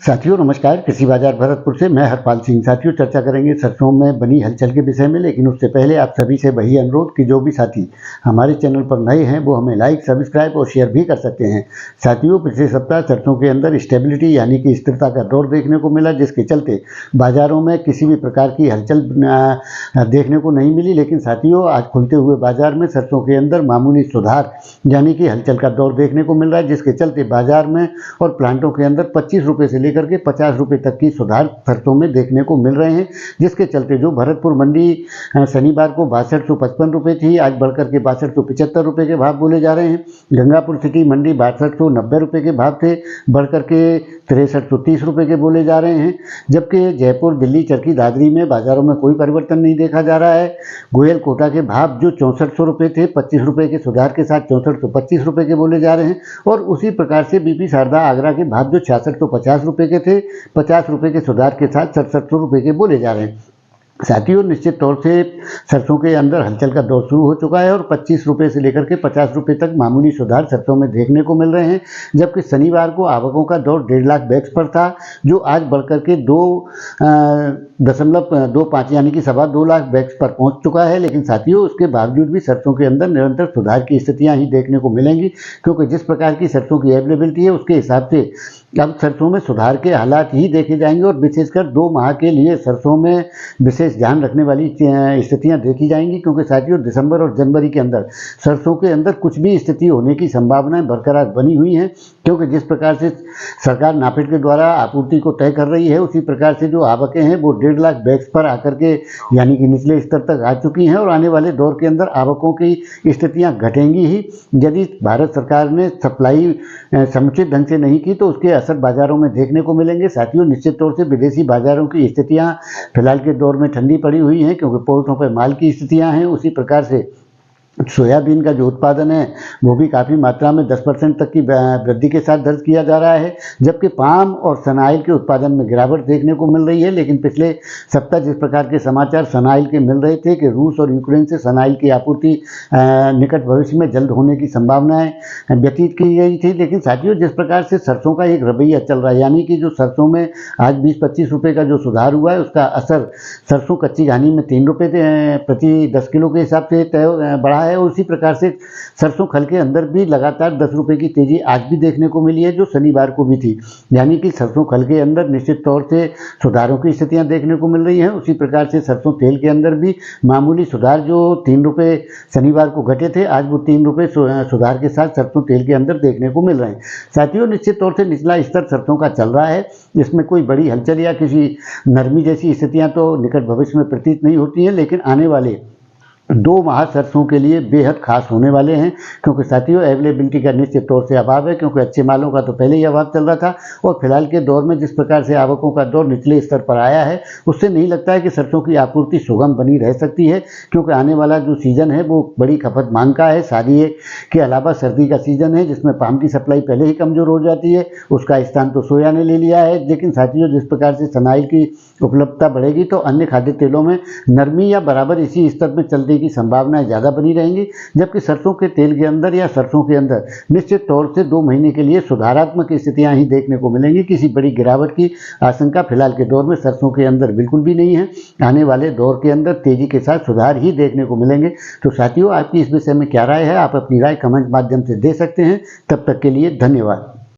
साथियों नमस्कार। कृषि बाजार भरतपुर से मैं हरपाल सिंह। साथियों चर्चा करेंगे सरसों में बनी हलचल के विषय में, लेकिन उससे पहले आप सभी से वही अनुरोध कि जो भी साथी हमारे चैनल पर नए हैं वो हमें लाइक, सब्सक्राइब और शेयर भी कर सकते हैं। साथियों पिछले सप्ताह सरसों के अंदर स्टेबिलिटी यानी कि स्थिरता का दौर देखने को मिला, जिसके चलते बाजारों में किसी भी प्रकार की हलचल देखने को नहीं मिली। लेकिन साथियों आज खुलते हुए बाजार में सरसों के अंदर मामूली सुधार यानी कि हलचल का दौर देखने को मिल रहा है, जिसके चलते बाजार में और प्लांटों के अंदर 25 रुपये से लेकर के 50 रुपये तक की सुधार सरसों में देखने को मिल रहे हैं। जिसके चलते जो भरतपुर मंडी शनिवार को 6255 रुपये थी, आज बढ़कर के 6275 रुपये के भाव बोले जा रहे हैं। गंगापुर सिटी मंडी 6290 रुपये के भाव थे, बढ़कर के 6330 रुपये के बोले जा रहे हैं। जबकि जयपुर, दिल्ली, चरखी दादरी में बाजारों में कोई परिवर्तन नहीं देखा जा रहा है। गोयल कोटा के भाव जो 6400 रुपये थे, 25 रुपये के सुधार के साथ 6425 रुपये के बोले जा रहे हैं। और उसी प्रकार से बीपी शारदा आगरा के भाव जो 6650 रुपये के थे, 50 रुपये के सुधार के साथ 6700 रुपये के बोले जा रहे हैं। साथियों निश्चित तौर से सरसों के अंदर हलचल का दौर शुरू हो चुका है और 25 रुपये से लेकर के 50 रुपये तक मामूली सुधार सरसों में देखने को मिल रहे हैं। जबकि शनिवार को आवकों का दौर 1.5 लाख बैग्स पर था, जो आज बढ़कर के 2.25 यानी कि 2.25 लाख बैग्स पर पहुंच चुका है। लेकिन साथियों उसके बावजूद भी सरसों के अंदर निरंतर सुधार की स्थितियां ही देखने को मिलेंगी, क्योंकि जिस प्रकार की सरसों की अवेलेबिलिटी है उसके हिसाब से अब सरसों में सुधार के हालात ही देखे जाएंगे। और विशेषकर 2 माह के लिए सरसों में विशेष ध्यान रखने वाली स्थितियां देखी जाएंगी, क्योंकि साथियों दिसंबर और जनवरी के अंदर सरसों के अंदर कुछ भी स्थिति होने की संभावनाएं बरकरार बनी हुई हैं। क्योंकि जिस प्रकार से सरकार नाफेड के द्वारा आपूर्ति को तय कर रही है, उसी प्रकार से जो आवकें हैं वो 1.5 लाख बैग्स पर आकर के यानी कि निचले स्तर तक आ चुकी हैं। और आने वाले दौर के अंदर आवकों की स्थितियां घटेंगी ही। यदि भारत सरकार ने सप्लाई समुचित ढंग से नहीं की तो उसके असर बाजारों में देखने को मिलेंगे। साथियों निश्चित तौर से विदेशी बाजारों की स्थितियां फिलहाल के दौर में ठंडी पड़ी हुई हैं, क्योंकि पोर्टों पर माल की स्थितियां हैं। उसी प्रकार से सोयाबीन का जो उत्पादन है वो भी काफ़ी मात्रा में 10% तक की वृद्धि के साथ दर्ज किया जा रहा है। जबकि पाम और सनाइल के उत्पादन में गिरावट देखने को मिल रही है। लेकिन पिछले सप्ताह जिस प्रकार के समाचार सनाइल के मिल रहे थे कि रूस और यूक्रेन से सनाइल की आपूर्ति निकट भविष्य में जल्द होने की संभावनाएं व्यतीत की गई थी। लेकिन साथियों जिस प्रकार से सरसों का एक रवैया चल रहा है, यानी कि जो सरसों में आज 20-25 रुपये का जो सुधार हुआ है, उसका असर सरसों कच्ची घानी में 3 रुपये प्रति 10 किलो के हिसाब से बढ़ा है। उसी प्रकार से सरसों खल के अंदर भी लगातार 10 रुपये की तेजी आज भी देखने को मिली है, जो शनिवार को भी थी। यानी कि सरसों खल के अंदर निश्चित तौर से सुधारों की स्थितियां देखने को मिल रही हैं। उसी प्रकार से सरसों तेल के अंदर भी मामूली सुधार, जो 3 रुपये शनिवार को घटे थे, आज वो 3 रुपये सुधार के साथ सरसों तेल के अंदर देखने को मिल रहे हैं। साथियों निश्चित तौर से निचला स्तर सरसों का चल रहा है। इसमें कोई बड़ी हलचल या किसी नरमी जैसी स्थितियां तो निकट भविष्य में प्रतीत नहीं होती हैं। लेकिन आने वाले 2 माह सरसों के लिए बेहद खास होने वाले हैं, क्योंकि साथियों अवेलेबिलिटी का निश्चित तौर से अभाव है, क्योंकि अच्छे मालों का तो पहले ही अभाव चल रहा था। और फिलहाल के दौर में जिस प्रकार से आवकों का दौर निचले स्तर पर आया है, उससे नहीं लगता है कि सरसों की आपूर्ति सुगम बनी रह सकती है। क्योंकि आने वाला जो सीजन है वो बड़ी खपत मांग का है। शादी के अलावा सर्दी का सीजन है, जिसमें पाम की सप्लाई पहले ही कमजोर हो जाती है। उसका स्थान तो सोया ने ले लिया है। लेकिन साथियों जिस प्रकार से सनाइल की उपलब्धता बढ़ेगी तो अन्य खाद्य तेलों में नरमी या बराबर इसी स्तर में चलने की संभावनाएं ज़्यादा बनी रहेंगी। जबकि सरसों के तेल के अंदर या सरसों के अंदर निश्चित तौर से 2 महीने के लिए सुधारात्मक स्थितियां ही देखने को मिलेंगी। किसी बड़ी गिरावट की आशंका फिलहाल के दौर में सरसों के अंदर बिल्कुल भी नहीं है। आने वाले दौर के अंदर तेजी के साथ सुधार ही देखने को मिलेंगे। तो साथियों आपकी इस विषय में क्या राय है, आप अपनी राय कमेंट माध्यम से दे सकते हैं। तब तक के लिए धन्यवाद।